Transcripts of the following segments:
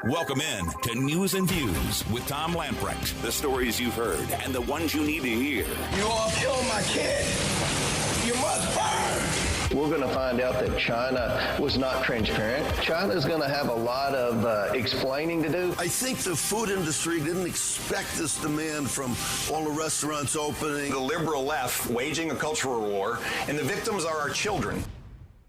Welcome in to News and Views with Tom Lamprecht. The stories you've heard and the ones you need to hear. You all killed my kid. You must burn. We're going to find out that China was not transparent. China's going to have a lot of explaining to do. I think the food industry didn't expect this demand from all the restaurants opening. The liberal left waging a cultural war, and the victims are our children.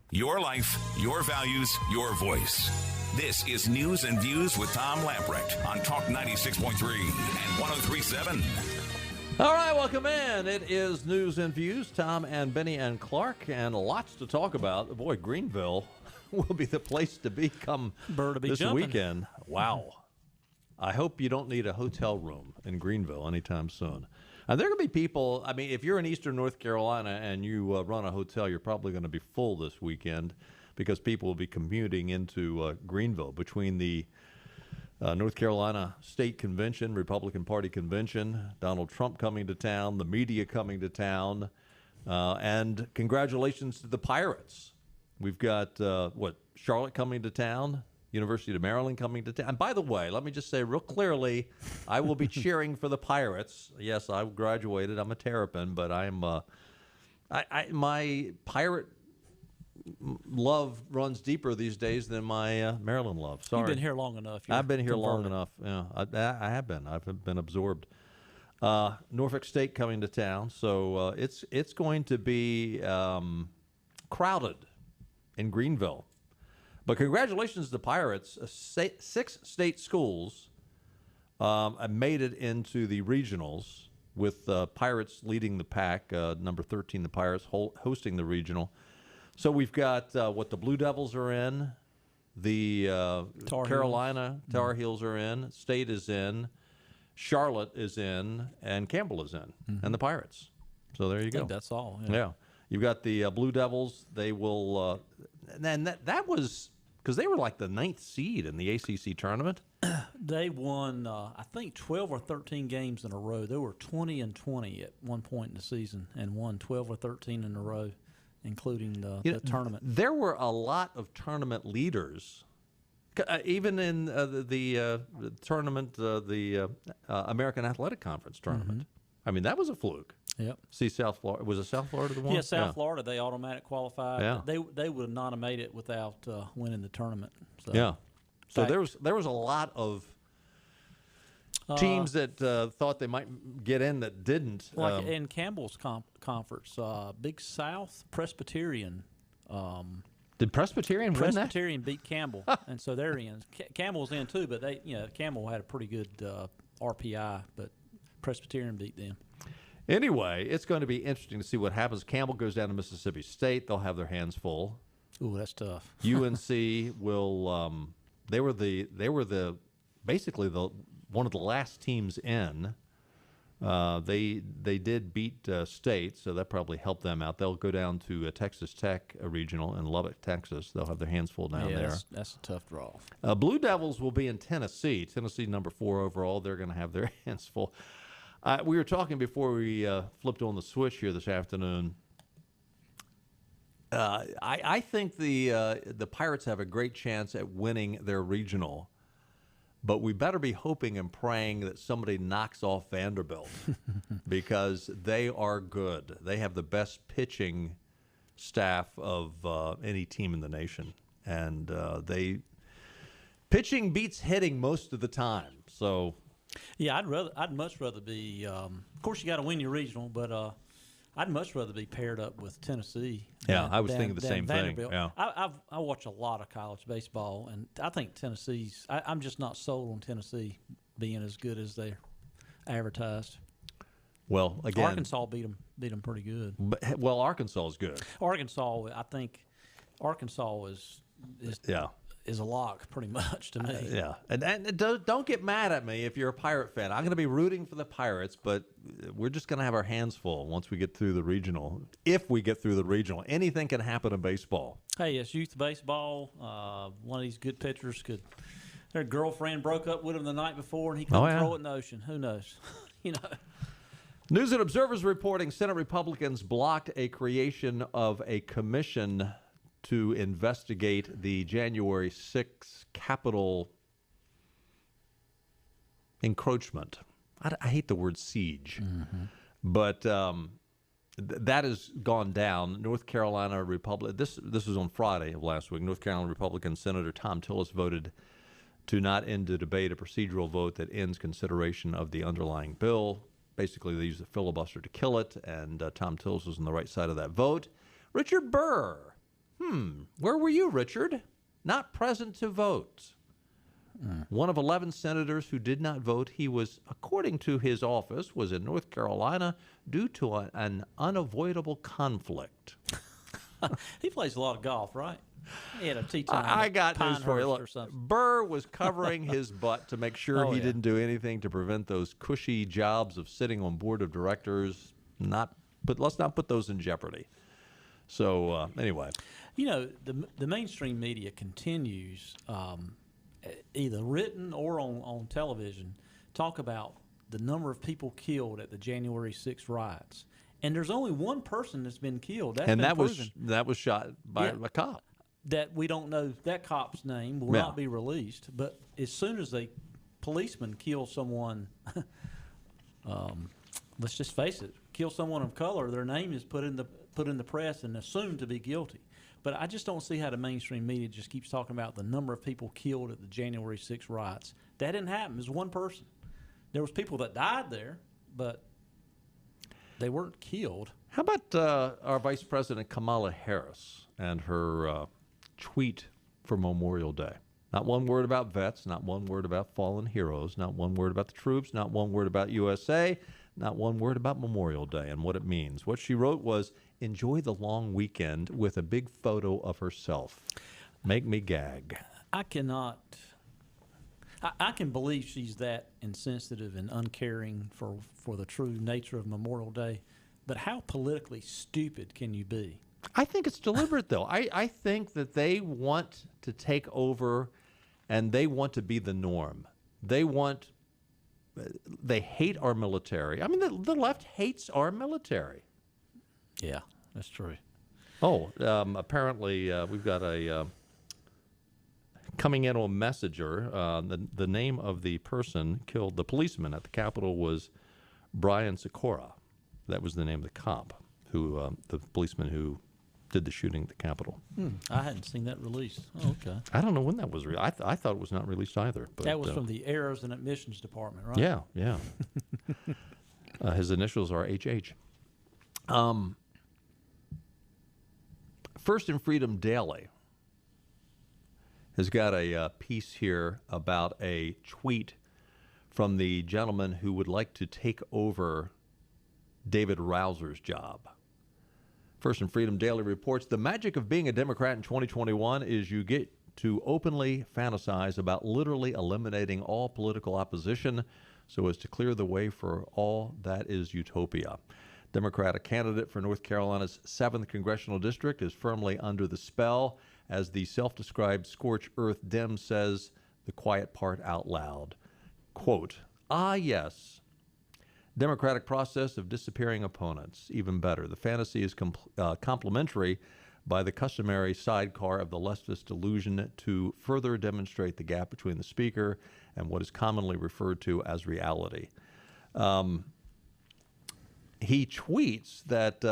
Your life, your values, your voice. This is News and Views with Tom Lamprecht on Talk 96.3 and 103.7. All right, welcome in. It is News and Views. Tom and Benny and Clark, and lots to talk about. Boy, Greenville will be the place to be come this weekend. Wow. I hope you don't need a hotel room in Greenville anytime soon. And there are going to be people, I mean, if you're in eastern North Carolina and you run a hotel, you're probably going to be full this weekend because people will be commuting into Greenville between the North Carolina State Convention, Republican Party Convention, Donald Trump coming to town, the media coming to town, and congratulations to the Pirates. We've got, Charlotte coming to town, University of Maryland coming to town. And by the way, let me just say real clearly, I will be cheering for the Pirates. Yes, I graduated. I'm a Terrapin, but I'm my Pirate love runs deeper these days than my Maryland love. Sorry. You've been here long enough. I've been here long enough. Yeah, I have been. I've been absorbed. Norfolk State coming to town, so it's going to be crowded in Greenville. But congratulations to the Pirates. 6 state schools made it into the regionals, with Pirates leading the pack. Number 13, the Pirates, hosting the regional. So we've got the Blue Devils are in, the Carolina Tar Heels are in, State is in, Charlotte is in, and Campbell is in, and the Pirates. So there you go. That's all. Yeah. You've got the Blue Devils. They will, and that was because they were like the 9th seed in the ACC tournament. They won, I think, 12 or 13 games in a row. They were 20-20 at one point in the season and won 12 or 13 in a row, including the tournament. There were a lot of tournament leaders, even in the tournament, the American Athletic Conference tournament. I mean, that was a fluke. Yep. See, South Florida. Was it South Florida the one? Yeah, South Florida. They automatic qualified. Yeah. They would not have made it without winning the tournament. So. Yeah. So there was a lot of teams that thought they might get in that didn't. Like in Campbell's conference, Big South Presbyterian. Did Presbyterian win that? Presbyterian beat Campbell, and so they're in. Campbell's in too, but Campbell had a pretty good RPI, but Presbyterian beat them. Anyway, it's going to be interesting to see what happens. Campbell goes down to Mississippi State. They'll have their hands full. Ooh, that's tough. UNC will. They were basically one of the last teams in. They did beat State, so that probably helped them out. They'll go down to Texas Tech regional in Lubbock, Texas. They'll have their hands full down there. That's a tough draw. Blue Devils will be in Tennessee. Tennessee number 4 overall. They're going to have their hands full. We were talking before we flipped on the switch here this afternoon. I think the Pirates have a great chance at winning their regional, but we better be hoping and praying that somebody knocks off Vanderbilt because they are good. They have the best pitching staff of any team in the nation, and pitching beats hitting most of the time. So. Yeah, I'd much rather be. Of course, you got to win your regional, but I'd much rather be paired up with Tennessee. I was thinking the same thing. Yeah. I watch a lot of college baseball, and I think Tennessee's. I'm just not sold on Tennessee being as good as they're advertised. Well, again, Arkansas beat them pretty good. Well, Arkansas is good. I think Arkansas is a lock pretty much to me. Yeah, and don't get mad at me if you're a Pirate fan. I'm going to be rooting for the Pirates, but we're just going to have our hands full once we get through the regional. If we get through the regional, anything can happen in baseball. Hey, it's youth baseball. One of these good pitchers their girlfriend broke up with him the night before, and he couldn't throw it in the ocean. Who knows? News and Observer's reporting Senate Republicans blocked a creation of a commission to investigate the January 6th Capitol encroachment. I hate the word siege, but that has gone down. North Carolina Republican. This was on Friday of last week. North Carolina Republican Senator Thom Tillis voted to not end the debate, a procedural vote that ends consideration of the underlying bill. Basically, they used the filibuster to kill it, and Thom Tillis was on the right side of that vote. Richard Burr. Where were you, Richard? Not present to vote. One of 11 senators who did not vote. He was, according to his office, was in North Carolina due to an unavoidable conflict. He plays a lot of golf, right? He had a tee time. I got news for you. Pinehurst Look, or something. Burr was covering his butt to make sure he didn't do anything to prevent those cushy jobs of sitting on board of directors. But let's not put those in jeopardy. So anyway, You know, the mainstream media continues, either written or on television, talk about the number of people killed at the January 6th riots. And there's only one person that's been killed. That's and been that proven. that was shot by a cop. That we don't know, that cop's name will not be released. But as soon as a policeman kills someone, let's just face it, kill someone of color, their name is put in the press and assumed to be guilty. But I just don't see how the mainstream media just keeps talking about the number of people killed at the January 6th riots. That didn't happen. It was one person. There was people that died there, but they weren't killed. How about our Vice President Kamala Harris and her tweet for Memorial Day? Not one word about vets, not one word about fallen heroes, not one word about the troops, not one word about USA, not one word about Memorial Day and what it means. What she wrote was, enjoy the long weekend with a big photo of herself. Make me gag. I cannot. I can believe she's that insensitive and uncaring for the true nature of Memorial Day, but how politically stupid can you be? I think it's deliberate, though. I think that they want to take over and they want to be the norm. They hate our military. I mean, the left hates our military. Yeah, that's true. Oh, apparently we've got a coming in on Messenger. The name of the person killed, the policeman at the Capitol, was Brian Sikora. That was the name of the cop, the policeman who did the shooting at the Capitol. I hadn't seen that released. Oh, okay. I don't know when that was released. I thought it was not released either. But, that was from the Errors and Admissions Department, right? Yeah. His initials are HH. First and Freedom Daily has got a piece here about a tweet from the gentleman who would like to take over David Rouser's job. First and Freedom Daily reports, the magic of being a Democrat in 2021 is you get to openly fantasize about literally eliminating all political opposition so as to clear the way for all that is utopia. Democratic candidate for North Carolina's 7th Congressional District is firmly under the spell as the self-described scorched earth Dem says the quiet part out loud. Quote, yes, democratic process of disappearing opponents. Even better. The fantasy is complementary by the customary sidecar of the leftist delusion to further demonstrate the gap between the speaker and what is commonly referred to as reality. He tweets that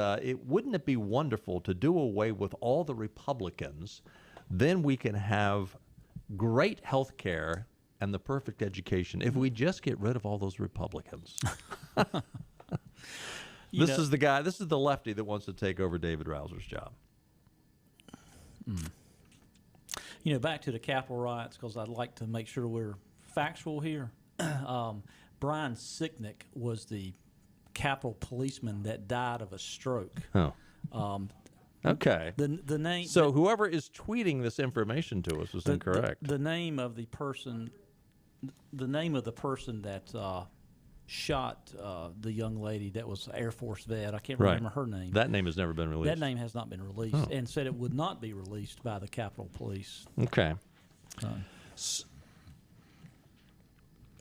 wouldn't it be wonderful to do away with all the Republicans, then we can have great health care and the perfect education if we just get rid of all those Republicans. This is the lefty that wants to take over David Rouser's job. You know, back to the Capitol riots, because I'd like to make sure we're factual here. Brian Sicknick was the Capitol policeman that died of a stroke. Oh. Okay. The name. So whoever is tweeting this information to us was incorrect. The name of the person. The name of the person that shot the young lady that was an Air Force vet. I can't remember her name. That name has never been released. That name has not been released, and said it would not be released by the Capitol Police. Okay.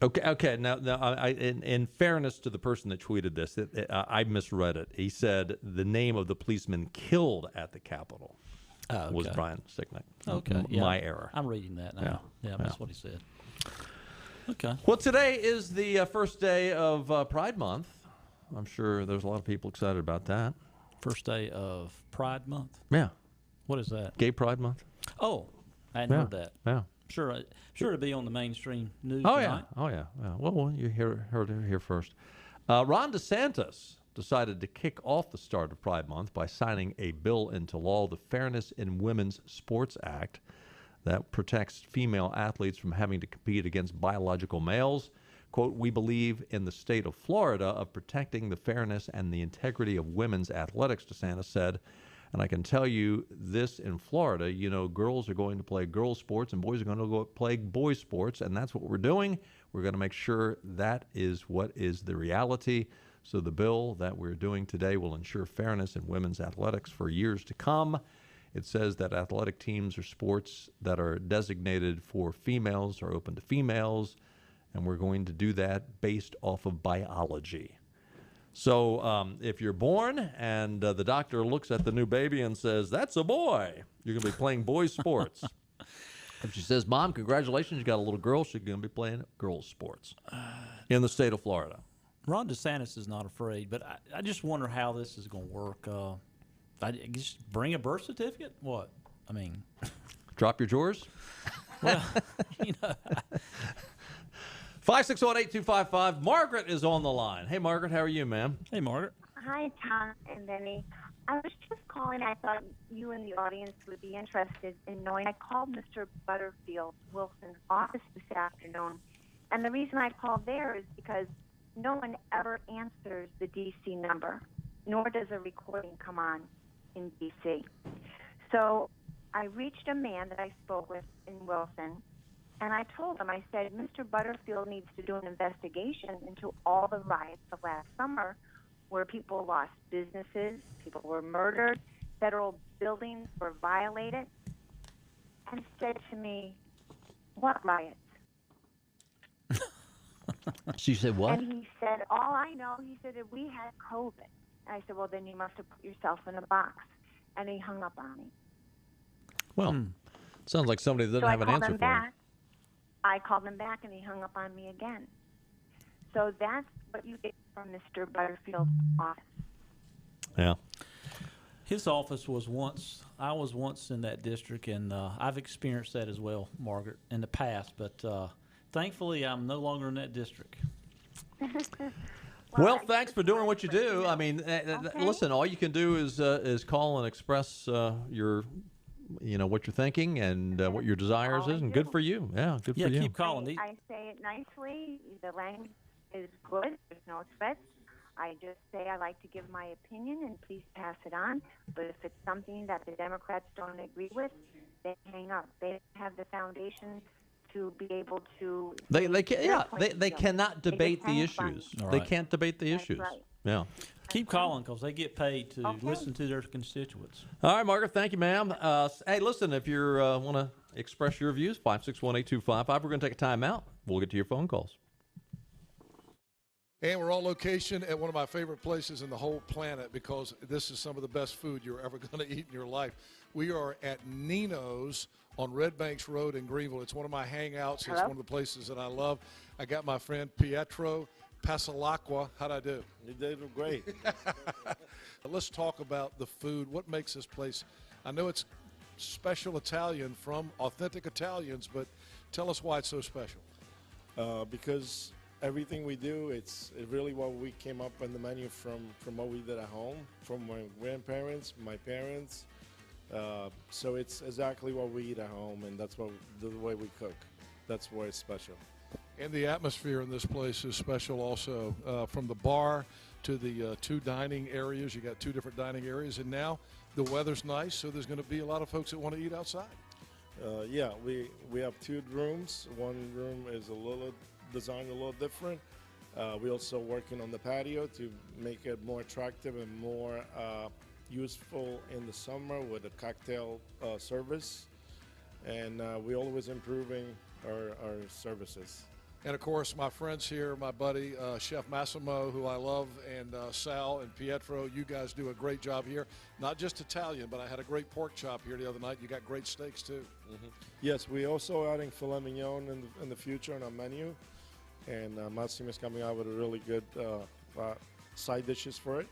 Okay. Now, in fairness to the person that tweeted this, I misread it. He said the name of the policeman killed at the Capitol was Brian Sicknick. Okay, my error. I'm reading that now. Yeah, that's what he said. Okay. Well, today is the first day of Pride Month. I'm sure there's a lot of people excited about that. First day of Pride Month. Yeah. What is that? Gay Pride Month. Oh, I hadn't heard that. Yeah. Sure it'll be on the mainstream news Oh, tonight. yeah. Oh, yeah. Yeah. Well, you heard it here first. Ron DeSantis decided to kick off the start of Pride Month by signing a bill into law, the Fairness in Women's Sports Act, that protects female athletes from having to compete against biological males. Quote, we believe in the state of Florida of protecting the fairness and the integrity of women's athletics, DeSantis said. And I can tell you this in Florida, girls are going to play girls' sports and boys are going to go play boys' sports. And that's what we're doing. We're going to make sure that is what is the reality. So the bill that we're doing today will ensure fairness in women's athletics for years to come. It says that athletic teams or sports that are designated for females are open to females, and we're going to do that based off of biology. So if you're born and the doctor looks at the new baby and says, that's a boy, you're going to be playing boys' sports. If she says, Mom, congratulations, you got a little girl, she's going to be playing girls' sports in the state of Florida. Ron DeSantis is not afraid, but I just wonder how this is going to work. I just bring a birth certificate? What? I mean, drop your drawers? Well, 561-8255. Margaret is on the line. Hey, Margaret, how are you, ma'am? Hey, Margaret. Hi, Tom and Benny. I was just calling. I thought you and the audience would be interested in knowing. I called Mr. Butterfield Wilson's office this afternoon, and the reason I called there is because no one ever answers the D.C. number, nor does a recording come on in D.C. So I reached a man that I spoke with in Wilson, and I told him, I said, Mr. Butterfield needs to do an investigation into all the riots of last summer where people lost businesses, people were murdered, federal buildings were violated, and said to me, what riots? She said what? And he said, all I know, he said, that we had COVID. And I said, well, then you must have put yourself in a box. And he hung up on me. Well, sounds like somebody that doesn't have an answer for him. I called him back, and he hung up on me again. So that's what you get from Mr. Butterfield's office. Yeah. His office was I was once in that district, and I've experienced that as well, Margaret, in the past. But thankfully, I'm no longer in that district. Well, thanks for doing what you do. I mean, listen, all you can do is call and express your, what you're thinking and what your desires is, and good for you. Yeah, good for you. Yeah, keep calling. I say it nicely. The language is good. There's no threats. I just say I like to give my opinion, and please pass it on. But if it's something that the Democrats don't agree with, they hang up. They have the foundation to be able to. They cannot debate the issues. Right. They can't debate the issues. Right. Yeah. Keep calling because they get paid to listen to their constituents. All right, Margaret. Thank you, ma'am. Hey, listen, if you want to express your views, 561-8255. We're going to take a time out. We'll get to your phone calls. And we're on location at one of my favorite places in the whole planet because this is some of the best food you're ever going to eat in your life. We are at Nino's on Red Banks Road in Greenville. It's one of my hangouts. Hello? It's one of the places that I love. I got my friend Pietro Pasalacqua. How'd I do? You did great. Let's talk about the food. What makes this place? I know it's special Italian from authentic Italians, but tell us why it's so special. Because everything we do, it's really what we came up on the menu from what we did at home, from my grandparents, my parents. So it's exactly what we eat at home, and that's the way we cook. That's why it's special. And the atmosphere in this place is special also. From the bar to the two dining areas. You got two different dining areas, and now the weather's nice, so there's going to be a lot of folks that want to eat outside. Yeah, we have two rooms. One room is designed a little different. We're also working on the patio to make it more attractive and more useful in the summer with a cocktail service. And we're always improving our services. And, of course, my friends here, my buddy, Chef Massimo, who I love, and Sal and Pietro, you guys do a great job here. Not just Italian, but I had a great pork chop here the other night. You got great steaks, too. Mm-hmm. Yes, we're also adding filet mignon in the future on our menu. and Massimo is coming out with a really good side dishes for it.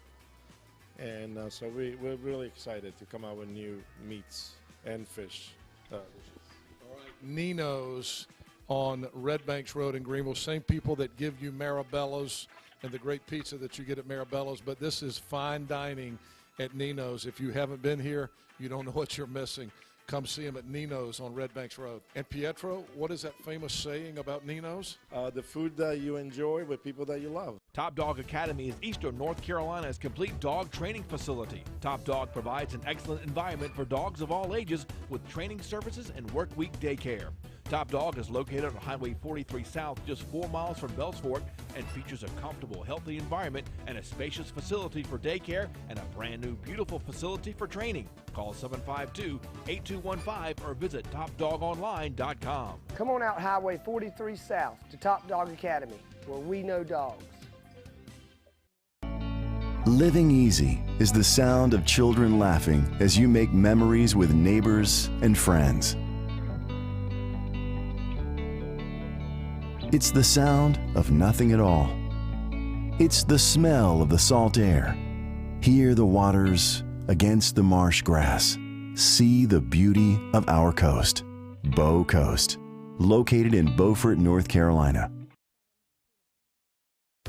And so we're really excited to come out with new meats and fish dishes. All right, Nino's on Red Banks Road in Greenville. Same people that give you Marabello's and the great pizza that you get at Marabello's, but this is fine dining at Nino's. If you haven't been here, you don't know what you're missing. Come see them at Nino's on Red Banks Road. And Pietro, what is that famous saying about Nino's? The food that you enjoy with people that you love. Top Dog Academy is Eastern North Carolina's complete dog training facility. Top Dog provides an excellent environment for dogs of all ages with training services and work week daycare. Top Dog is located on Highway 43 South, just 4 miles from Bells Fork, and features a comfortable, healthy environment and a spacious facility for daycare and a brand new, beautiful facility for training. Call 752-8215 or visit TopDogOnline.com. Come on out Highway 43 South to Top Dog Academy, where we know dogs. Living easy is the sound of children laughing as you make memories with neighbors and friends. It's the sound of nothing at all. It's the smell of the salt air. Hear the waters against the marsh grass. See the beauty of our coast. Bow Coast, located in Beaufort, North Carolina.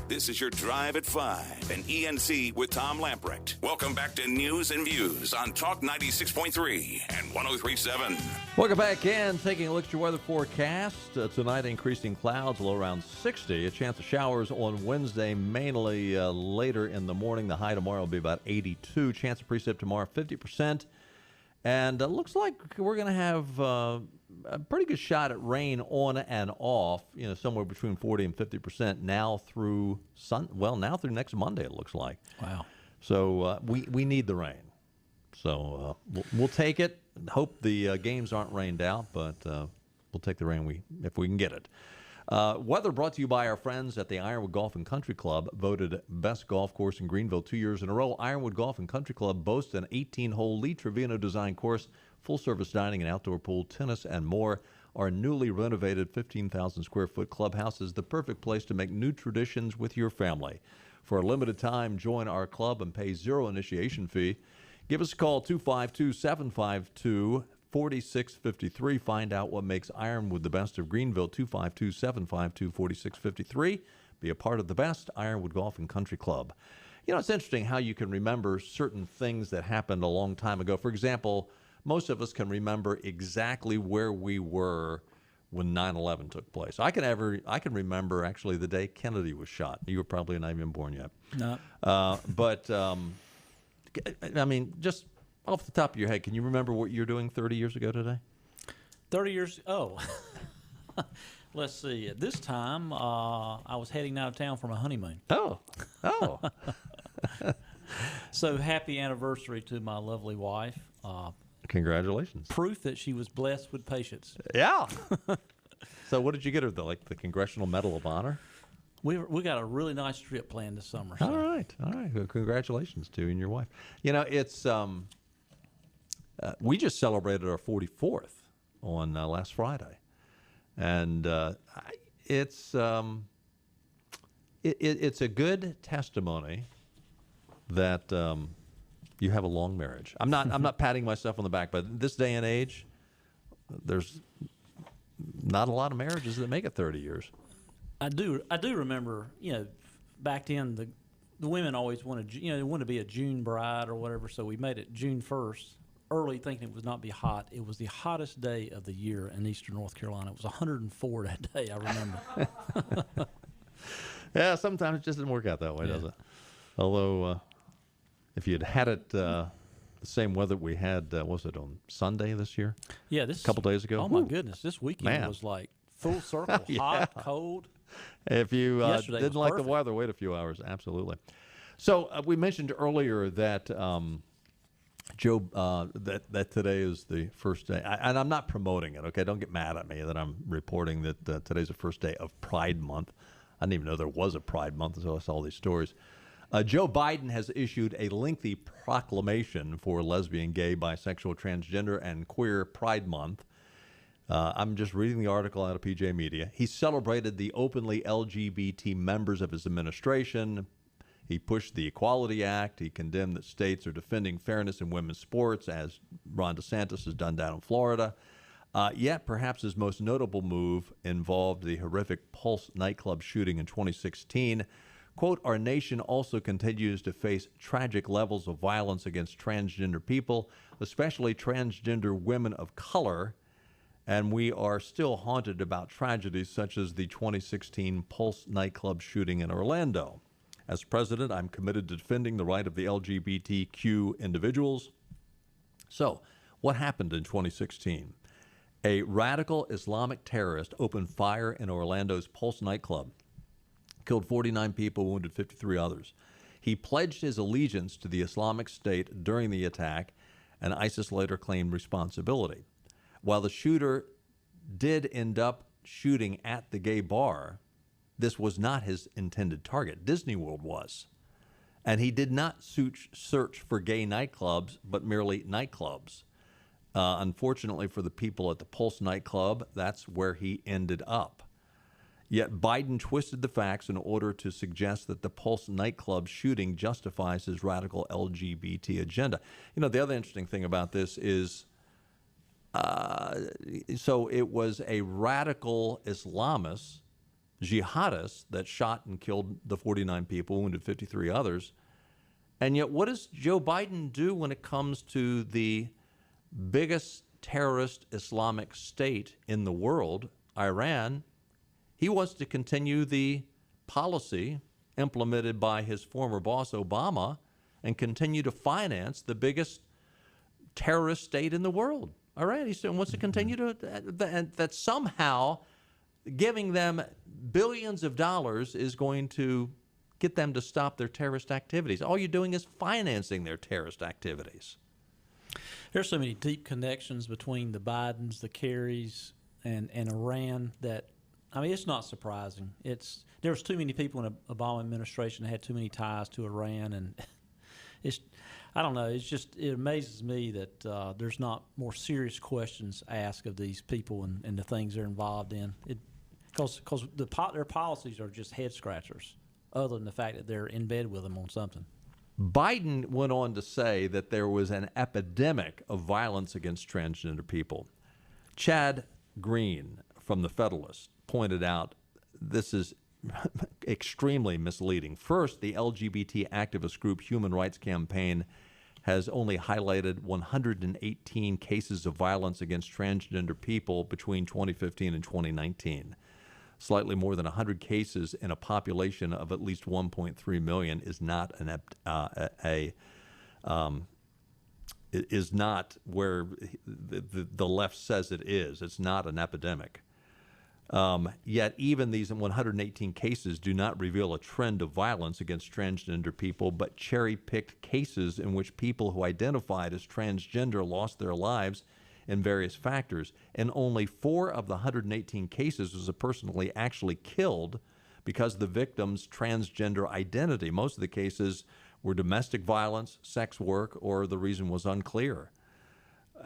This is your Drive at 5 and ENC with Tom Lamprecht. Welcome back to News and Views on Talk 96.3 and 103.7. Welcome back in. Taking a look at your weather forecast. Tonight, increasing clouds, low around 60. A chance of showers on Wednesday, mainly later in the morning. The high tomorrow will be about 82. Chance of precip tomorrow, 50%. And looks like we're going to have a pretty good shot at rain on and off, somewhere between 40 and 50% now through now through next Monday, it looks like. Wow. So we need the rain. So we'll take it. Hope the games aren't rained out, but we'll take the rain if we can get it. Weather brought to you by our friends at the Ironwood Golf and Country Club, voted best golf course in Greenville 2 years in a row. Ironwood Golf and Country Club boasts an 18-hole Lee Trevino design course, full-service dining and outdoor pool, tennis, and more. Our newly renovated 15,000-square-foot clubhouse is the perfect place to make new traditions with your family. For a limited time, join our club and pay zero initiation fee. Give us a call, 252-752-4653. Find out what makes Ironwood the best of Greenville, 252-752-4653. Be a part of the best Ironwood Golf and Country Club. It's interesting how you can remember certain things that happened a long time ago. For example, most of us can remember exactly where we were when 9/11 took place. I can remember actually the day Kennedy was shot. You were probably not even born yet. No. But just off the top of your head, can you remember what you're doing 30 years ago today? 30 years. Oh. Let's see. At this time, I was heading out of town for my honeymoon. Oh. So happy anniversary to my lovely wife. Congratulations. Proof that she was blessed with patience. Yeah. So what did you get her, the Congressional Medal of Honor? We got a really nice trip planned this summer. So. All right. Well, congratulations to you and your wife. It's we just celebrated our 44th on last Friday, and it's a good testimony that you have a long marriage. I'm not patting myself on the back, but this day and age, there's not a lot of marriages that make it 30 years. I do remember, back then the women always wanted to be a June bride or whatever, so we made it June 1st, early, thinking it would not be hot. It was the hottest day of the year in Eastern North Carolina. It was 104 that day, I remember. Yeah, sometimes it just doesn't work out that way, does it? Although, if you'd had it the same weather we had, was it on Sunday this year? Yeah, a couple days ago. Oh, my goodness. This weekend was like full circle, hot, cold. If you didn't like the weather, wait a few hours. Absolutely. So we mentioned earlier that Joe, that today is the first day, and I'm not promoting it. Okay, don't get mad at me that I'm reporting that today's the first day of Pride Month. I didn't even know there was a Pride Month until I saw all these stories. Joe Biden has issued a lengthy proclamation for lesbian, gay, bisexual, transgender, and queer Pride Month. I'm just reading the article out of PJ Media. He celebrated the openly LGBT members of his administration. He pushed the Equality Act. He condemned that states are defending fairness in women's sports, as Ron DeSantis has done down in Florida. Yet, perhaps his most notable move involved the horrific Pulse nightclub shooting in 2016. Quote, our nation also continues to face tragic levels of violence against transgender people, especially transgender women of color, and we are still haunted about tragedies such as the 2016 Pulse nightclub shooting in Orlando. As president, I'm committed to defending the right of the LGBTQ individuals. So, what happened in 2016? A radical Islamic terrorist opened fire in Orlando's Pulse nightclub, killed 49 people, wounded 53 others. He pledged his allegiance to the Islamic State during the attack, and ISIS later claimed responsibility. While the shooter did end up shooting at the gay bar, this was not his intended target. Disney World was. And he did not search for gay nightclubs, but merely nightclubs. Unfortunately for the people at the Pulse nightclub, that's where he ended up. Yet Biden twisted the facts in order to suggest that the Pulse nightclub shooting justifies his radical LGBT agenda. You know, the other interesting thing about this is, so it was a radical Islamist, jihadist, that shot and killed the 49 people, wounded 53 others. And yet what does Joe Biden do when it comes to the biggest terrorist Islamic state in the world, Iran? He wants to continue the policy implemented by his former boss, Obama, and continue to finance the biggest terrorist state in the world. All right, he wants to continue to, that somehow giving them billions of dollars is going to get them to stop their terrorist activities. All you're doing is financing their terrorist activities. There's so many deep connections between the Bidens, the Kerrys, and Iran that, I mean, it's not surprising. There's too many people in the Obama administration that had too many ties to Iran, and I don't know. It amazes me that there's not more serious questions asked of these people and the things they're involved in. Because their policies are just head scratchers, other than the fact that they're in bed with them on something. Biden went on to say that there was an epidemic of violence against transgender people. Chad Green from The Federalist pointed out this is extremely misleading. First, the LGBT activist group Human Rights Campaign has only highlighted 118 cases of violence against transgender people between 2015 and 2019. Slightly more than 100 cases in a population of at least 1.3 million is not it is not where the left says it is. It's not an epidemic. Yet even these 118 cases do not reveal a trend of violence against transgender people, but cherry-picked cases in which people who identified as transgender lost their lives in various factors. And only 4 of the 118 cases was a person actually killed because of the victim's transgender identity. Most of the cases were domestic violence, sex work, or the reason was unclear.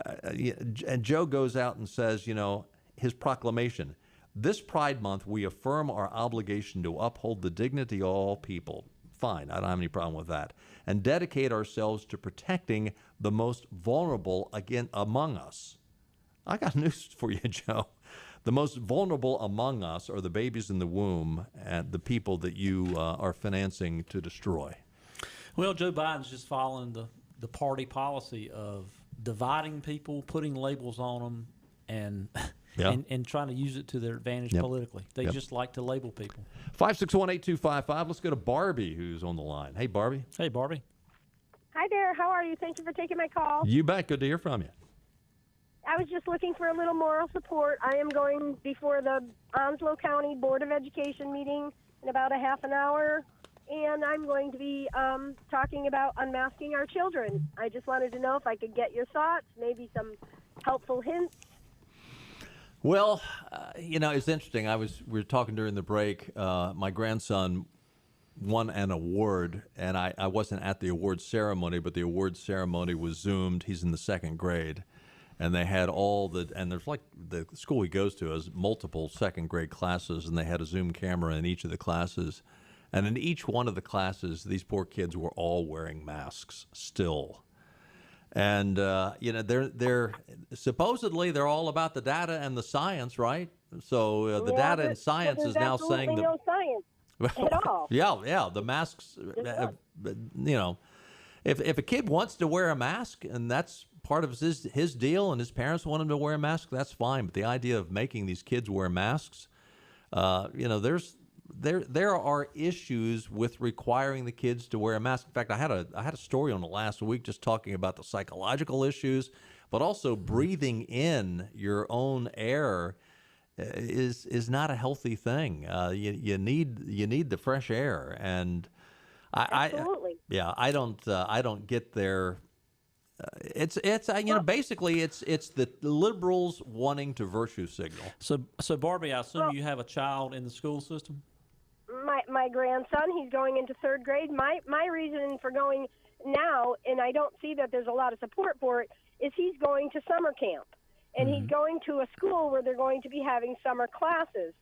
And Joe goes out and says, you know, his proclamation, this Pride Month, we affirm our obligation to uphold the dignity of all people. Fine, I don't have any problem with that. And dedicate ourselves to protecting the most vulnerable among us. I got news for you, Joe. The most vulnerable among us are the babies in the womb and the people that you are financing to destroy. Well, Joe Biden's just following the party policy of dividing people, putting labels on them, and trying to use it to their advantage politically. They just like to label people. 561-8255. Let's go to Barbie, who's on the line. Hey, Barbie. Hey, Barbie. Hi there. How are you? Thank you for taking my call. You bet. Good to hear from you. I was just looking for a little moral support. I am going before the Onslow County Board of Education meeting in about a half an hour, and I'm going to be talking about unmasking our children. I just wanted to know if I could get your thoughts, maybe some helpful hints. Well, you know, it's interesting. We were talking during the break. My grandson won an award, and I wasn't at the award ceremony, but the award ceremony was Zoomed. He's in the 2nd grade. and they had and there's like the school he goes to has multiple second grade classes, and they had a Zoom camera in each of the classes. And in each one of the classes, these poor kids were all wearing masks still. And, they're supposedly they're all about the data and the science, right? So the data and science is now saying that. No science at all. Yeah, the masks, if a kid wants to wear a mask and that's part of his deal and his parents want him to wear a mask, that's fine. But the idea of making these kids wear masks, there are issues with requiring the kids to wear a mask. In fact, I had a story on it last week just talking about the psychological issues, but also breathing in your own air is not a healthy thing. You need the fresh air, and Absolutely. I don't get their. Basically it's the liberals wanting to virtue signal. So Barbie, I assume you have a child in the school system? My grandson, he's going into third grade. My reason for going now, and I don't see that there's a lot of support for it, is he's going to summer camp. And he's going to a school where they're going to be having summer classes.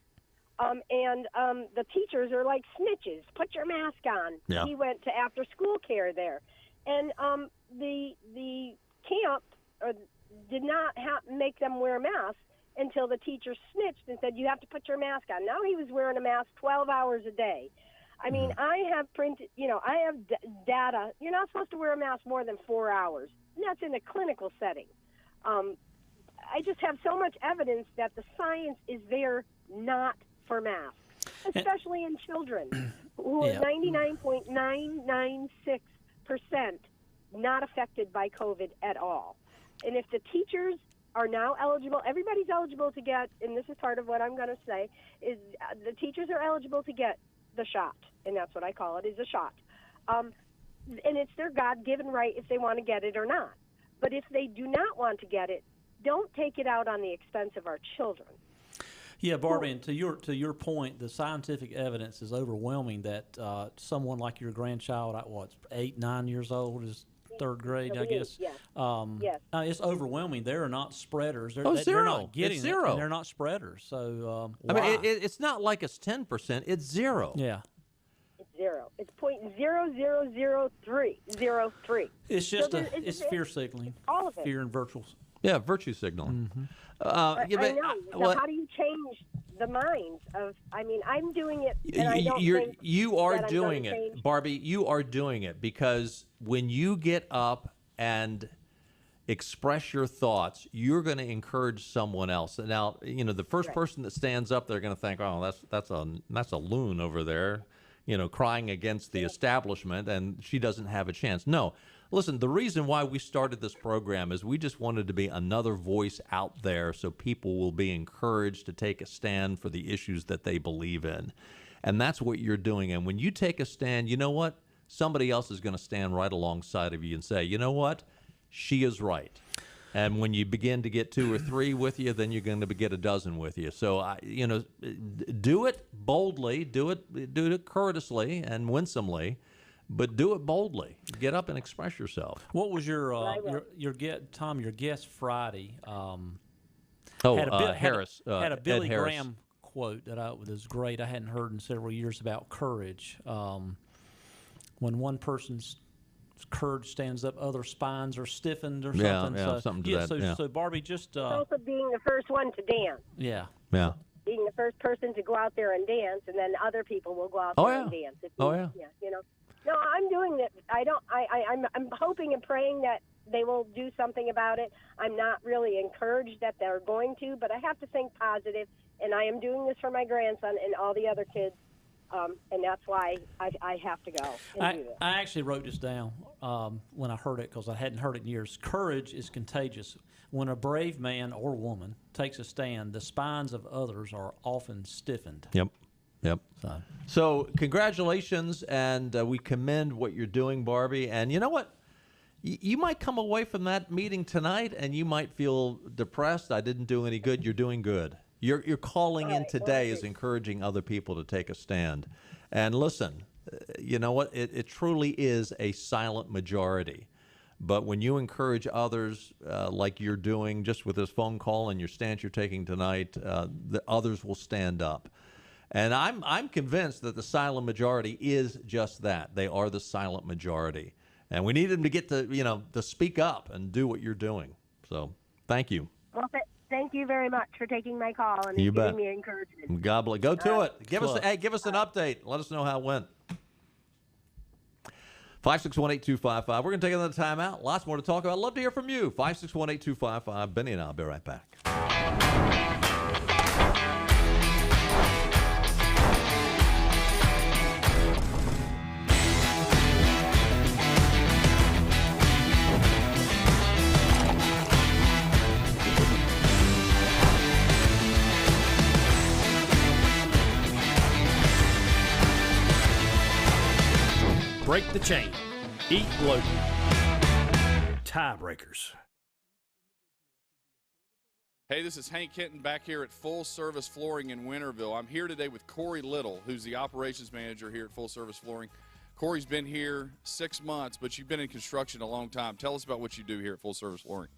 The teachers are like snitches. Put your mask on. Yeah. He went to after school care there. And the camp did not make them wear masks until the teacher snitched and said, you have to put your mask on. Now he was wearing a mask 12 hours a day. I mean, I have data. You're not supposed to wear a mask more than 4 hours. And that's in a clinical setting. I just have so much evidence that the science is there not for masks, especially in children who are 99.996% not affected by COVID at all. And if the teachers are now eligible, everybody's eligible to get, and this is part of what I'm going to say, is the teachers are eligible to get the shot, and that's what I call it, is a shot. And it's their God-given right if they want to get it or not. But if they do not want to get it, don't take it out on the expense of our children. Yeah, Barbie, and to your point, the scientific evidence is overwhelming that someone like your grandchild, 8, 9 years old, is third grade, I guess. Yes. Yes. It's overwhelming. They're not spreaders. They're zero. not getting it's zero. it, and they're not spreaders. So I mean, it's not like it's 10%. It's zero. Yeah. It's zero. It's 0.00003. It's just it's fear signaling. All of it. Fear and virtual. Yeah, virtue signaling. I know. So how do you change the minds of? I mean, I'm doing it, and I don't think you are that I'm doing gonna it, change. Barbie. You are doing it because when you get up and express your thoughts, you're going to encourage someone else. Now, the first person that stands up, they're going to think, "Oh, that's a loon over there," crying against the establishment, and she doesn't have a chance. No. Listen, the reason why we started this program is we just wanted to be another voice out there so people will be encouraged to take a stand for the issues that they believe in. And that's what you're doing. And when you take a stand, you know what? Somebody else is going to stand right alongside of you and say, you know what? She is right. And when you begin to get 2 or 3 with you, then you're going to get a dozen with you. So, do it boldly, do it courteously and winsomely. But do it boldly. Get up and express yourself. What was your guest Friday? Harris. Had a Billy Ed Harris. Graham quote that was great. I hadn't heard in several years about courage. When one person's courage stands up, other spines are stiffened or something. Yeah, something to that. So Barbie, just also being the first one to dance. Yeah. Being the first person to go out there and dance, and then other people will go out there and dance. No, I'm doing it. I'm hoping and praying that they will do something about it. I'm not really encouraged that they're going to, but I have to think positive, and I am doing this for my grandson and all the other kids, and that's why I have to go and do this. I actually wrote this down when I heard it because I hadn't heard it in years. Courage is contagious. When a brave man or woman takes a stand, the spines of others are often stiffened. Yep. So congratulations, and we commend what you're doing, Barbie. And you know what? You might come away from that meeting tonight, and you might feel depressed. I didn't do any good. You're doing good. Your calling in today is encouraging other people to take a stand. And listen, you know what? It truly is a silent majority. But when you encourage others, like you're doing just with this phone call and your stance you're taking tonight, the others will stand up. And I'm convinced that the silent majority is just that. They are the silent majority. And we need them to get to speak up and do what you're doing. So thank you. Well, thank you very much for taking my call and giving me encouragement. God bless. Go to it. Give us an update. Let us know how it went. 5618255. We're going to take another time out. Lots more to talk about. Love to hear from you. 5618255. Benny and I'll be right back. Break the chain. Eat local. Tiebreakers. Hey, this is Hank Hinton back here at Full Service Flooring in Winterville. I'm here today with Corey Little, who's the operations manager here at Full Service Flooring. Corey's been here 6 months, but you've been in construction a long time. Tell us about what you do here at Full Service Flooring.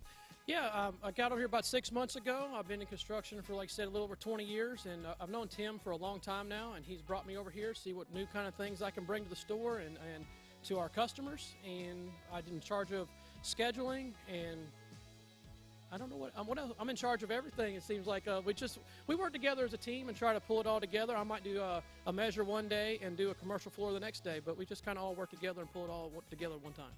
Yeah, I got over here about 6 months ago. I've been in construction for, like I said, a little over 20 years, and I've known Tim for a long time now, and he's brought me over here to see what new kind of things I can bring to the store and to our customers. And I'm in charge of scheduling, and I don't know what else. I'm in charge of everything. It seems like we work together as a team and try to pull it all together. I might do a measure one day and do a commercial floor the next day, but we just kind of all work together and pull it all together at one time.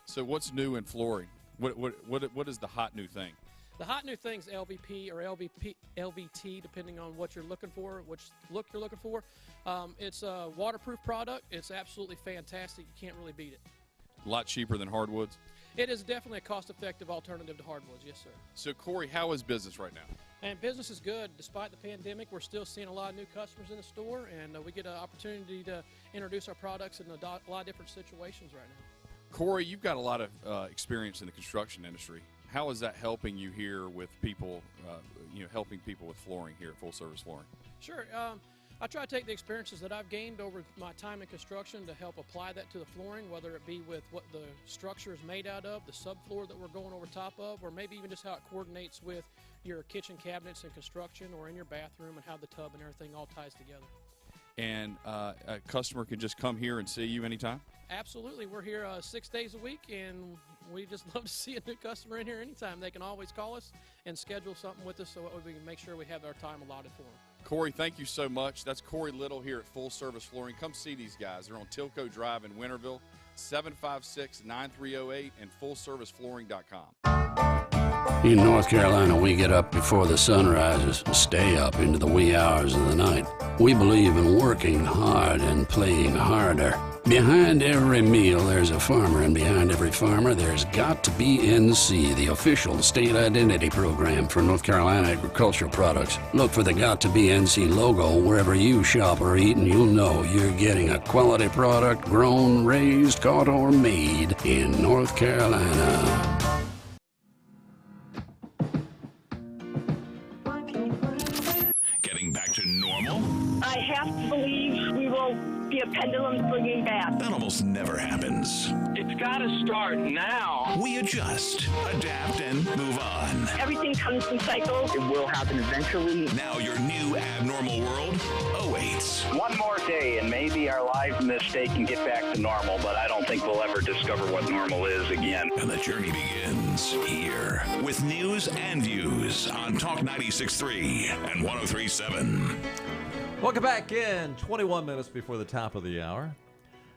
So what's new in flooring? What is the hot new thing? The hot new thing's LVP or LVT, depending on what you're looking for, which look you're looking for. It's a waterproof product. It's absolutely fantastic. You can't really beat it. A lot cheaper than hardwoods? It is definitely a cost-effective alternative to hardwoods, yes, sir. So, Corey, how is business right now? And business is good. Despite the pandemic, we're still seeing a lot of new customers in the store, and we get an opportunity to introduce our products in a lot of different situations right now. Corey, you've got a lot of experience in the construction industry. How is that helping you here with people, helping people with flooring here at Full Service Flooring? Sure. I try to take the experiences that I've gained over my time in construction to help apply that to the flooring, whether it be with what the structure is made out of, the subfloor that we're going over top of, or maybe even just how it coordinates with your kitchen cabinets in construction or in your bathroom and how the tub and everything all ties together. And a customer can just come here and see you anytime? Absolutely. We're here 6 days a week, and we just love to see a new customer in here anytime. They can always call us and schedule something with us so we can make sure we have our time allotted for them. Corey, thank you so much. That's Corey Little here at Full Service Flooring. Come see these guys. They're on Tilco Drive in Winterville, 756-9308 and FullServiceFlooring.com. In North Carolina, we get up before the sun rises and stay up into the wee hours of the night. We believe in working hard and playing harder. Behind every meal, there's a farmer, and behind every farmer, there's Got to Be NC, the official state identity program for North Carolina agricultural products. Look for the Got to Be NC logo wherever you shop or eat, and you'll know you're getting a quality product grown, raised, caught, or made in North Carolina. Getting back to normal? I have to believe we will be a pendulum swinging back. That almost never happens. It's got to start now. We adjust, adapt, and move on. Everything comes in cycles. It will happen eventually. Now your new abnormal world awaits. One more day, and maybe our lives in this state can get back to normal, but I don't think we'll ever discover what normal is again. And the journey begins here with news and views on Talk 96.3 and 103.7. Welcome back in. 21 minutes before the top of the hour.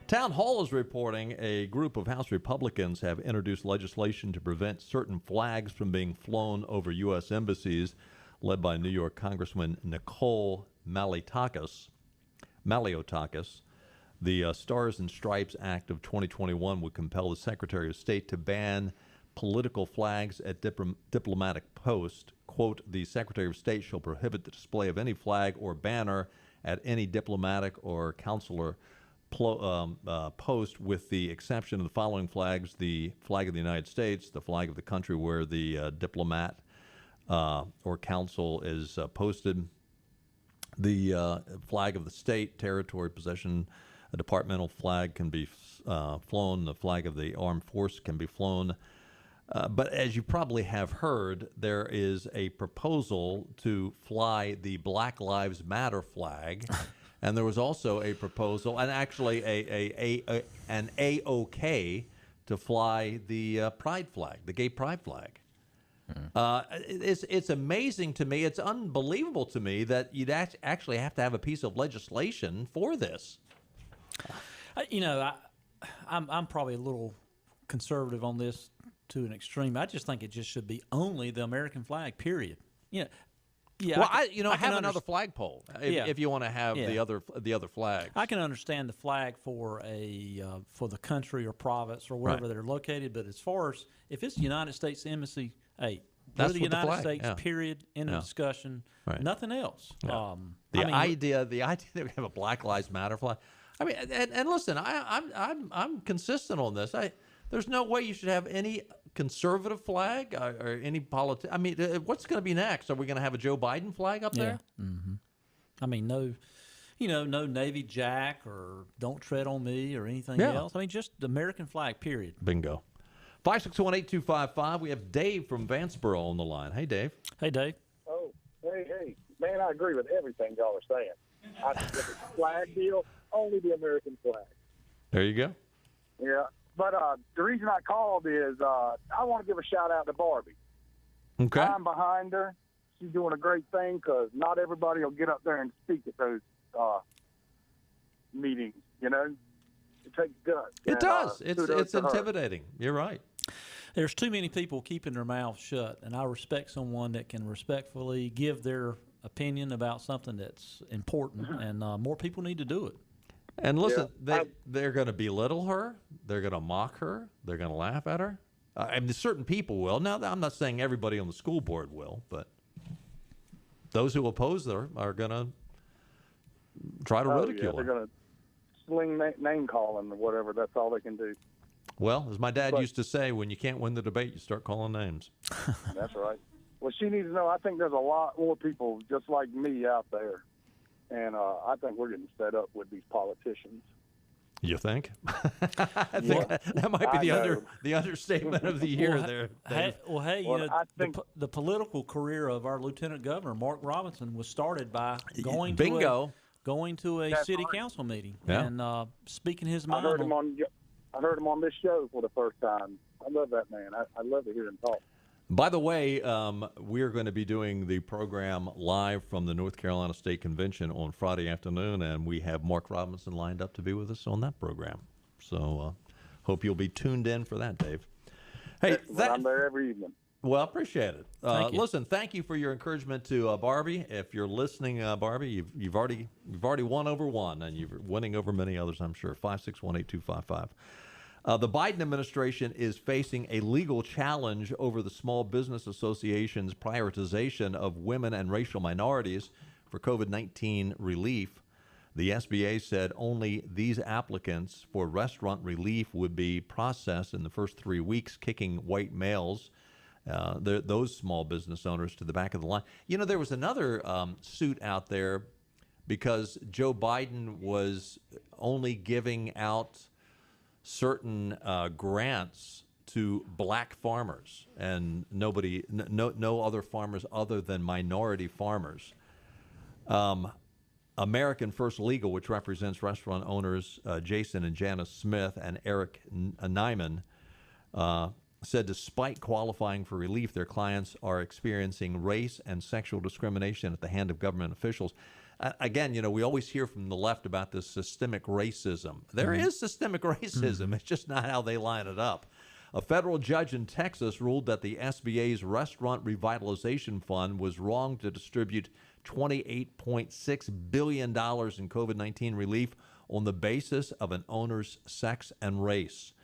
Town Hall is reporting a group of House Republicans have introduced legislation to prevent certain flags from being flown over U.S. embassies, led by New York Congresswoman Nicole Maliotakis. The Stars and Stripes Act of 2021 would compel the Secretary of State to ban political flags at diplomatic posts. Quote, the Secretary of State shall prohibit the display of any flag or banner at any diplomatic or consular post with the exception of the following flags: the flag of the United States, the flag of the country where the diplomat or consul is posted, the flag of the state, territory, possession A departmental flag can be flown. The flag of the armed force can be flown. But as you probably have heard, there is a proposal to fly the Black Lives Matter flag. And there was also a proposal, and actually an AOK, to fly the pride flag, the gay pride flag. It's amazing to me. It's unbelievable to me that you'd actually have to have a piece of legislation for this. I'm probably a little conservative on this to an extreme. I just think it just should be only the American flag, period. Yeah. Well, have another flagpole if you want to have the other flags. I can understand the flag for for the country or province or wherever they're located, but as far as if it's the United States Embassy, that's the United States. Period. End of discussion. Right. Nothing else. Yeah. The idea that we have a Black Lives Matter flag. I mean, and listen, I'm consistent on this. There's no way you should have any conservative flag or any politics. I mean, what's going to be next? Are we going to have a Joe Biden flag up there? Mm-hmm. I mean, no Navy Jack or Don't Tread on Me or anything else. I mean, just the American flag, period. Bingo. 561-8255. We have Dave from Vanceboro on the line. Hey, Dave. Hey, Dave. Oh, hey. Man, I agree with everything y'all are saying. I think it's a flag deal, only the American flag. There you go. Yeah. But the reason I called is I want to give a shout-out to Barbie. Okay. I'm behind her. She's doing a great thing because not everybody will get up there and speak at those meetings, It takes guts. It does. It's intimidating. You're right. There's too many people keeping their mouths shut, and I respect someone that can respectfully give their opinion about something that's important, and more people need to do it. And listen, they're going to belittle her. They're going to mock her. They're going to laugh at her. I mean, certain people will. Now, I'm not saying everybody on the school board will, but those who oppose her are going to try to ridicule her. They're going to sling name calling or whatever. That's all they can do. Well, as my dad used to say, when you can't win the debate, you start calling names. That's right. Well, she needs to know, I think there's a lot more people just like me out there. And I think we're getting set up with these politicians. You think? I think that might be the understatement of the year there. The political career of our Lieutenant Governor, Mark Robinson, was started by going to a city council meeting and speaking his mind. I heard him on this show for the first time. I love that man. I love to hear him talk. By the way, we're going to be doing the program live from the North Carolina State Convention on Friday afternoon, and we have Mark Robinson lined up to be with us on that program. So hope you'll be tuned in for that, Dave. Hey, I'm there every evening. Well, I appreciate it. Thank you. Listen, thank you for your encouragement to Barbie. If you're listening, Barbie, you've already won over one, and you're winning over many others, I'm sure. 561-8255. The Biden administration is facing a legal challenge over the Small Business Association's prioritization of women and racial minorities for COVID-19 relief. The SBA said only these applicants for restaurant relief would be processed in the first 3 weeks, kicking white males, those small business owners, to the back of the line. There was another suit out there because Joe Biden was only giving out certain grants to black farmers and no other farmers other than minority farmers. American First Legal, which represents restaurant owners Jason and Janice Smith and Eric Nyman, said despite qualifying for relief, their clients are experiencing race and sexual discrimination at the hand of government officials. Again, we always hear from the left about this systemic racism. There is systemic racism. It's just not how they line it up. A federal judge in Texas ruled that the SBA's Restaurant Revitalization Fund was wrong to distribute $28.6 billion in COVID-19 relief on the basis of an owner's sex and race.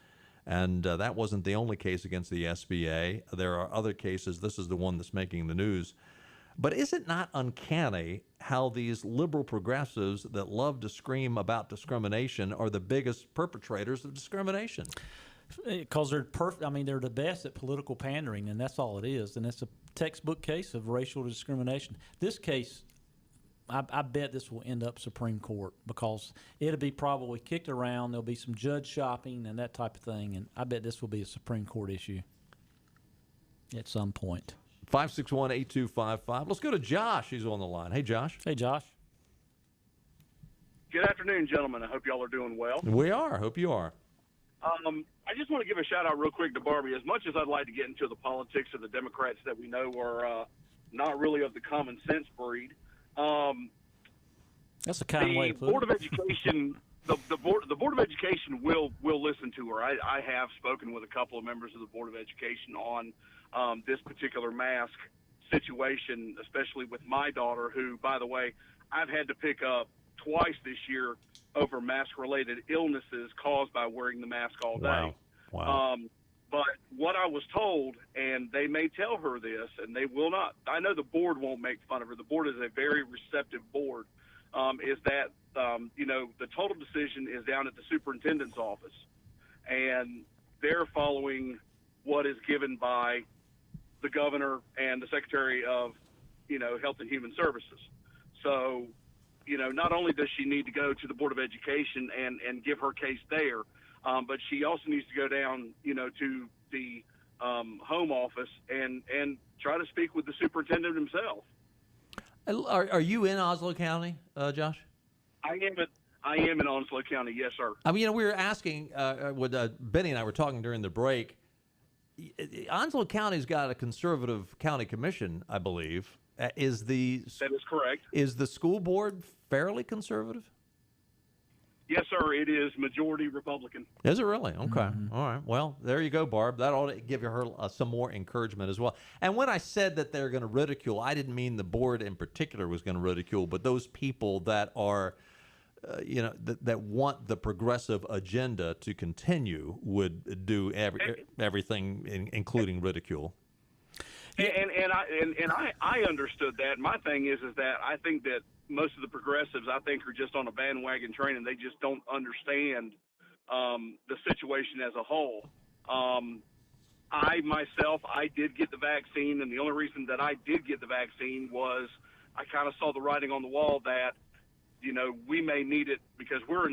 And that wasn't the only case against the SBA. There are other cases. This is the one that's making the news. But is it not uncanny how these liberal progressives that love to scream about discrimination are the biggest perpetrators of discrimination? Because they're they're the best at political pandering, and that's all it is. And it's a textbook case of racial discrimination. This case, I bet this will end up Supreme Court because it'll be probably kicked around. There'll be some judge shopping and that type of thing, and I bet this will be a Supreme Court issue at some point. 561-8255. Let's go to Josh. He's on the line. Hey, Josh. Hey, Josh. Good afternoon, gentlemen. I hope y'all are doing well. We are. Hope you are. I just want to give a shout out real quick to Barbie. As much as I'd like to get into the politics of the Democrats that we know are not really of the common sense breed, that's a kind of way to put it. Board of Education, the Board of Education will listen to her. I have spoken with a couple of members of the Board of Education on this particular mask situation, especially with my daughter, who, by the way, I've had to pick up twice this year over mask-related illnesses caused by wearing the mask all day. Wow. But what I was told, and they may tell her this, and they will not. I know the board won't make fun of her. The board is a very receptive board. Is that the total decision is down at the superintendent's office, and they're following what is given by the governor and the Secretary of Health and Human Services. So, not only does she need to go to the Board of Education and give her case there, but she also needs to go down, to the home office and try to speak with the superintendent himself. Are you in Onslow County, Josh? I am in Onslow County, yes, sir. I mean, we were asking, Benny and I were talking during the break. Onslow County's got a conservative county commission, I believe. That is correct. Is the school board fairly conservative? Yes, sir. It is majority Republican. Is it really? Okay. Mm-hmm. All right. Well, there you go, Barb. That ought to give her some more encouragement as well. And when I said that they're going to ridicule, I didn't mean the board in particular was going to ridicule, but those people that are, that want the progressive agenda to continue would do everything, including ridicule. And I understood that. My thing is that I think that most of the progressives, I think, are just on a bandwagon train, and they just don't understand the situation as a whole. I did get the vaccine, and the only reason that I did get the vaccine was I kind of saw the writing on the wall that, we may need it because we're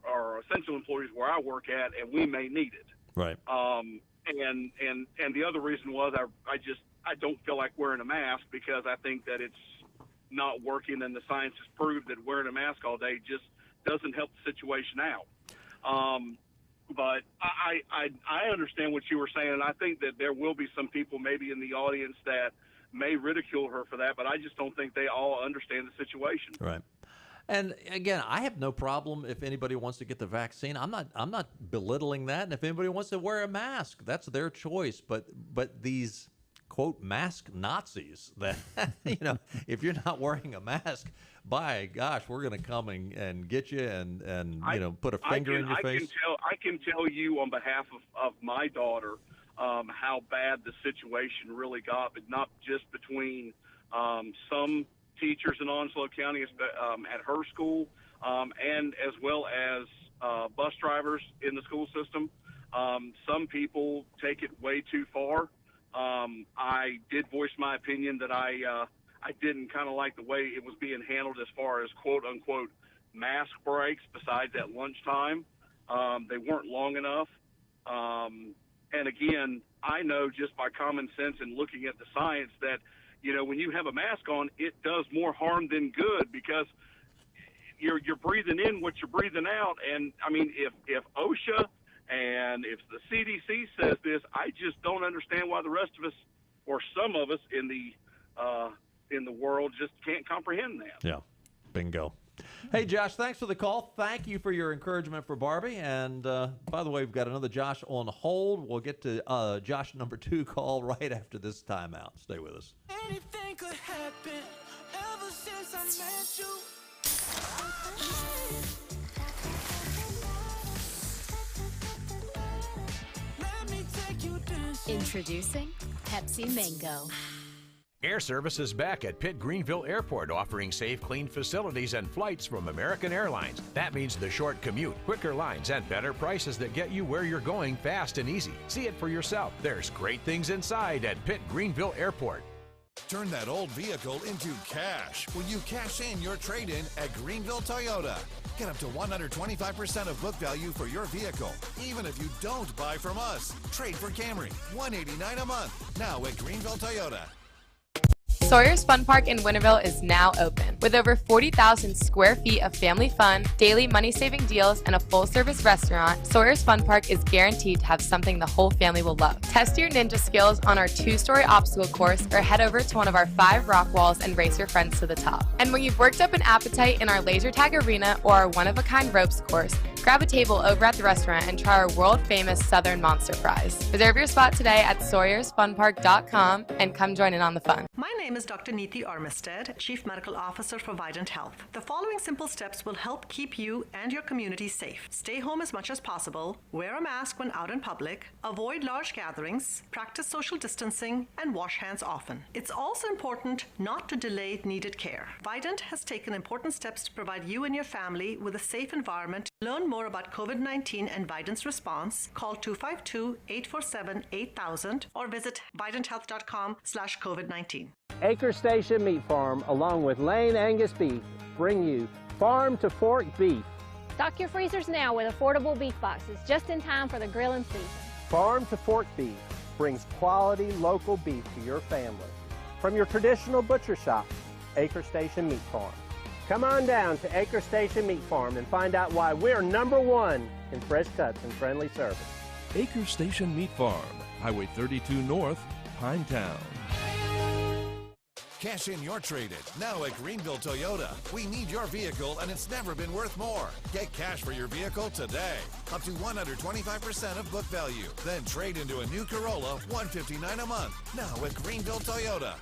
our essential employees where I work at, and we may need it. Right. And the other reason was I don't feel like wearing a mask because I think that it's not working, and the science has proved that wearing a mask all day just doesn't help the situation out. But I understand what you were saying, and I think that there will be some people maybe in the audience that may ridicule her for that, but I just don't think they all understand the situation. Right. And again, I have no problem if anybody wants to get the vaccine. I'm not belittling that. And if anybody wants to wear a mask, that's their choice. But these quote mask Nazis that if you're not wearing a mask, by gosh, we're going to come and get you and put a finger in your face. I can tell you on behalf of my daughter how bad the situation really got, but not just between some teachers in Onslow County at her school, and as well as bus drivers in the school system. Some people take it way too far. I did voice my opinion that I didn't kind of like the way it was being handled as far as quote unquote mask breaks besides at lunchtime. They weren't long enough. And again, I know just by common sense and looking at the science that, when you have a mask on, it does more harm than good because you're breathing in what you're breathing out. And I mean, if OSHA and if the CDC says this, I just don't understand why the rest of us or some of us in the world just can't comprehend that. Yeah, bingo. Hey, Josh, thanks for the call. Thank you for your encouragement for Barbie. And by the way, we've got another Josh on hold. We'll get to Josh number 2 call right after this timeout. Stay with us. Anything could happen ever since I met you. Let me take you dancing. Introducing Pepsi Mango. Air Service is back at Pitt Greenville Airport, offering safe, clean facilities and flights from American Airlines. That means the short commute, quicker lines, and better prices that get you where you're going fast and easy. See it for yourself. There's great things inside at Pitt Greenville Airport. Turn that old vehicle into cash when you cash in your trade-in at Greenville Toyota. Get up to 125% of book value for your vehicle, even if you don't buy from us. Trade for Camry, $189 a month. Now at Greenville Toyota. Sawyer's Fun Park in Winterville is now open. With over 40,000 square feet of family fun, daily money-saving deals, and a full-service restaurant, Sawyer's Fun Park is guaranteed to have something the whole family will love. Test your ninja skills on our 2-story obstacle course or head over to one of our 5 rock walls and race your friends to the top. And when you've worked up an appetite in our laser tag arena or our one-of-a-kind ropes course, grab a table over at the restaurant and try our world-famous Southern Monster Fries. Reserve your spot today at SawyersFunPark.com and come join in on the fun. My name is Dr. Neeti Armistead, Chief Medical Officer for Vidant Health. The following simple steps will help keep you and your community safe. Stay home as much as possible, wear a mask when out in public, avoid large gatherings, practice social distancing, and wash hands often. It's also important not to delay needed care. Vidant has taken important steps to provide you and your family with a safe environment. Learn more about COVID-19 and Vidant's response. Call 252-847-8000 or visit vidanthealth.com/COVID-19. Acre Station Meat Farm, along with Lane Angus Beef, bring you Farm to Fork Beef. Stock your freezers now with affordable beef boxes, just in time for the grilling season. Farm to Fork Beef brings quality local beef to your family. From your traditional butcher shop, Acre Station Meat Farm. Come on down to Acre Station Meat Farm and find out why we're #1 in fresh cuts and friendly service. Acre Station Meat Farm, Highway 32 North, Pinetown. Cash in your trade-in now at Greenville Toyota. We need your vehicle, and it's never been worth more. Get cash for your vehicle today, up to 125% of book value. Then trade into a new Corolla, $159 a month. Now at Greenville Toyota.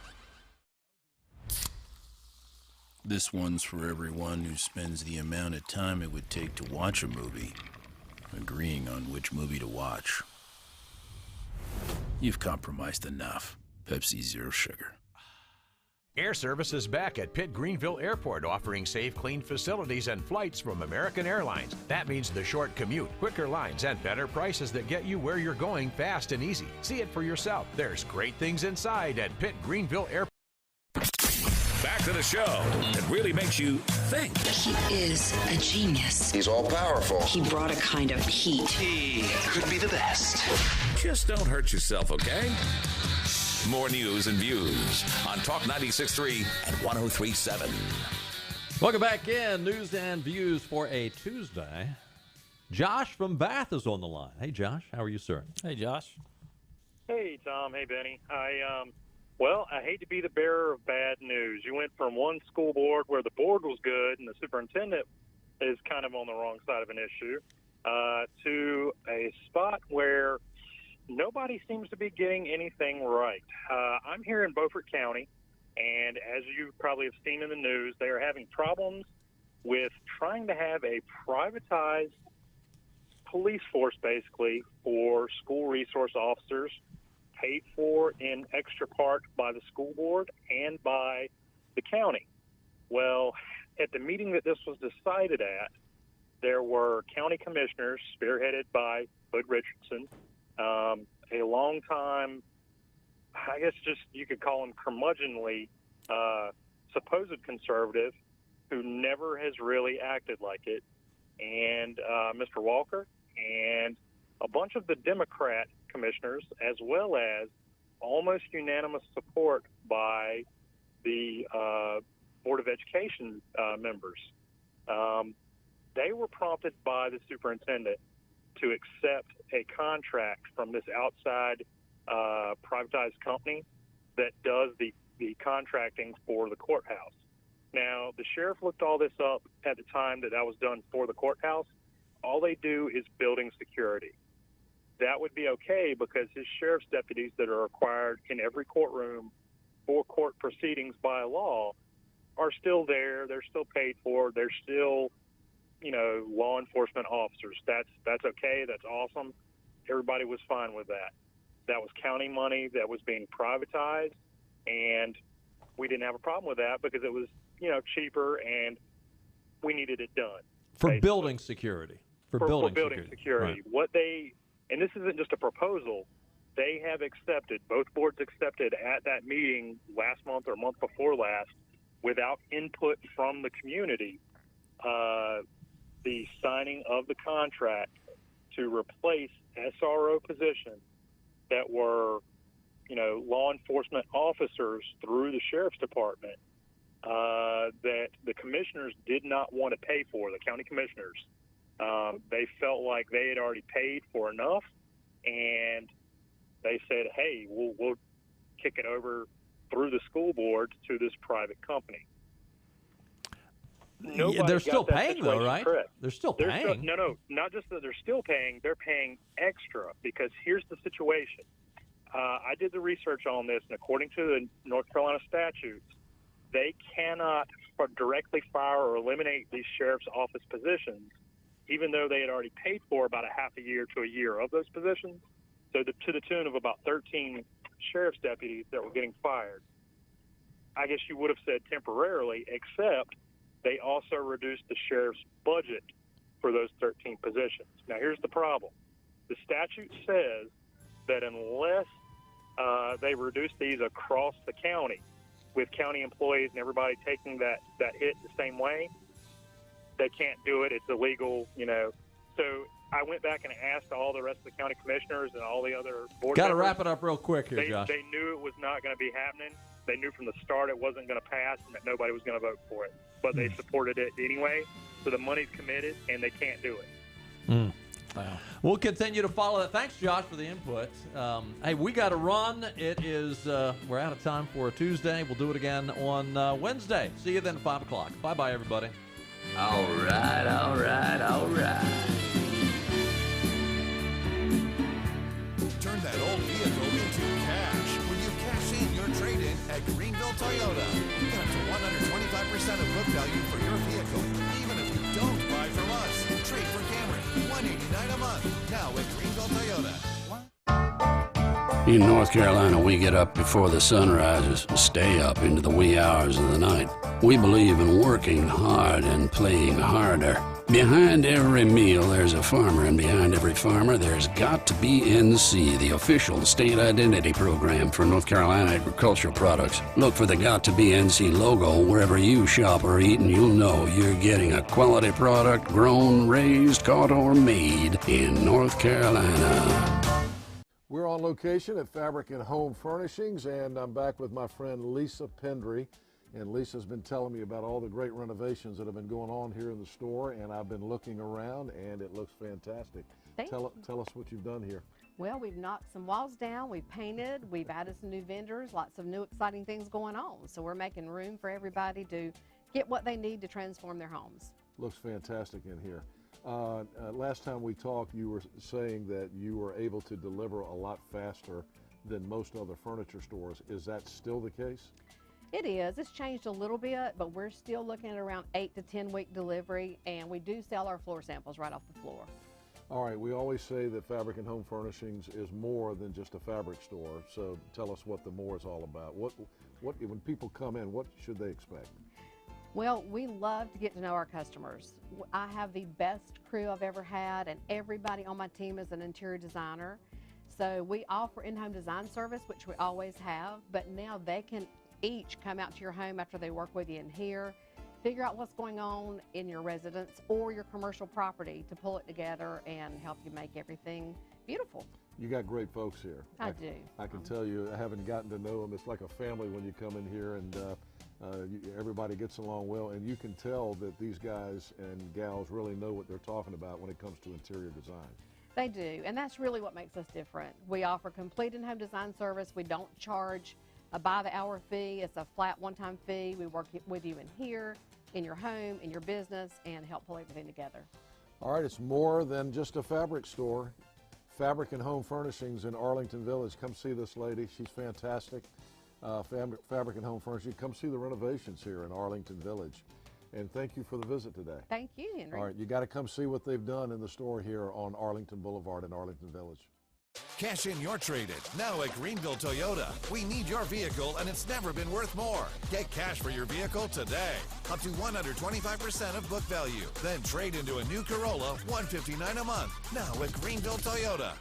This one's for everyone who spends the amount of time it would take to watch a movie, agreeing on which movie to watch. You've compromised enough. Pepsi Zero Sugar. Air Service is back at Pitt Greenville Airport, offering safe, clean facilities and flights from American Airlines. That means the short commute, quicker lines, and better prices that get you where you're going fast and easy. See it for yourself. There's great things inside at Pitt Greenville Airport. Back to the show that really makes you think. He is a genius. He's all powerful. He brought a kind of heat. He could be the best. Just don't hurt yourself, okay? More news and views on Talk 96.3 and 103.7. Welcome back in. News and views for a Tuesday. Josh from Bath is on the line. Hey, Josh. How are you, sir? Hey, Josh. Hey, Tom. Hey, Benny. Well, I hate to be the bearer of bad news. You went from one school board where the board was good and the superintendent is kind of on the wrong side of an issue to a spot where nobody seems to be getting anything right. I'm here in Beaufort County, and as you probably have seen in the news, they are having problems with trying to have a privatized police force, basically, for school resource officers, paid for in extra part by the school board and by the county. Well, at the meeting that this was decided at, there were county commissioners spearheaded by Bud Richardson, a long time, I guess just you could call him curmudgeonly, supposed conservative who never has really acted like it, and Mr. Walker and a bunch of the Democrat commissioners, as well as almost unanimous support by the Board of Education members. They were prompted by the superintendent to accept a contract from this outside privatized company that does the contracting for the courthouse. Now, the sheriff looked all this up at the time that was done for the courthouse. All they do is building security. That would be okay because his sheriff's deputies that are required in every courtroom for court proceedings by law are still there. They're still paid for. They're still, law enforcement officers. That's okay. That's awesome. Everybody was fine with that. That was county money that was being privatized, and we didn't have a problem with that because it was, cheaper and we needed it done. For basically. Building security. For building security. Right. And this isn't just a proposal. they have accepted, both boards accepted at that meeting last month or month before last, without input from the community, the signing of the contract to replace SRO positions that were, law enforcement officers through the sheriff's department that the commissioners did not want to pay for, the county commissioners. They felt like they had already paid for enough, and they said, hey, we'll kick it over through the school board to this private company. They're still paying, though, right? Correct. They're still paying. No, not just that they're still paying. They're paying extra, because here's the situation. I did the research on this, and according to the North Carolina statutes, they cannot directly fire or eliminate these sheriff's office positions, even though they had already paid for about a half a year to a year of those positions. So to the tune of about 13 sheriff's deputies that were getting fired. I guess you would have said temporarily, except they also reduced the sheriff's budget for those 13 positions. Now, here's the problem. The statute says that unless they reduce these across the county, with county employees and everybody taking that hit the same way, they can't do it. It's illegal, So I went back and asked all the rest of the county commissioners and all the other board members. Got to wrap it up real quick here, Josh. They knew it was not going to be happening. They knew from the start it wasn't going to pass and that nobody was going to vote for it. But they supported it anyway. So the money's committed, and they can't do it. Wow. We'll continue to follow that. Thanks, Josh, for the input. Hey, we got to run. It is, we're out of time for a Tuesday. We'll do it again on Wednesday. See you then at 5 o'clock. Bye-bye, everybody. All right. Turn that old vehicle into cash when you cash in your trade-in at Greenville Toyota. Get up to 125% of book value for your vehicle, even if you don't buy from us. Trade for Camry, $189 a month. Now at Greenville Toyota. In North Carolina, we get up before the sun rises and stay up into the wee hours of the night. We believe in working hard and playing harder. Behind every meal, there's a farmer, and behind every farmer, there's Got to Be NC, the official state identity program for North Carolina agricultural products. Look for the Got to Be NC logo wherever you shop or eat, and you'll know you're getting a quality product grown, raised, caught, or made in North Carolina. We're on location at Fabric and Home Furnishings, and I'm back with my friend Lisa Pendry. And Lisa's been telling me about all the great renovations that have been going on here in the store, and I've been looking around, and it looks fantastic. Tell us what you've done here. Well, we've knocked some walls down, we've painted, we've added some new vendors, lots of new exciting things going on. So we're making room for everybody to get what they need to transform their homes. Looks fantastic in here. Last time we talked, you were saying that you were able to deliver a lot faster than most other furniture stores. Is that still the case? It is. It's changed a little bit, but we're still looking at around 8 to 10 week delivery, and we do sell our floor samples right off the floor. All right, we always say that Fabric and Home Furnishings is more than just a fabric store, so tell us what the more is all about. What when people come in, what should they expect? Well, we love to get to know our customers. I have the best crew I've ever had, and everybody on my team is an interior designer. So we offer in-home design service, which we always have, but now they can each come out to your home after they work with you in here, figure out what's going on in your residence or your commercial property to pull it together and help you make everything beautiful. You got great folks here. I do. I can tell you, I haven't gotten to know them. It's like a family when you come in here, and everybody gets along well, and you can tell that these guys and gals really know what they're talking about when it comes to interior design. They do, and that's really what makes us different. We offer complete in-home design service. We don't charge a by-the-hour fee. It's a flat one-time fee. We work with you in here, in your home, in your business, and help pull everything together. All right, it's more than just a fabric store. Fabric and Home Furnishings in Arlington Village. Come see this lady. She's fantastic. Fabric and Home Furnishings. Come see the renovations here in Arlington Village. And thank you for the visit today. Thank you, Henry. All right, you got to come see what they've done in the store here on Arlington Boulevard in Arlington Village. Cash in your trade-in now at Greenville Toyota. We need your vehicle, and it's never been worth more. Get cash for your vehicle today, up to 125% of book value. Then trade into a new Corolla, $159 a month. Now at Greenville Toyota.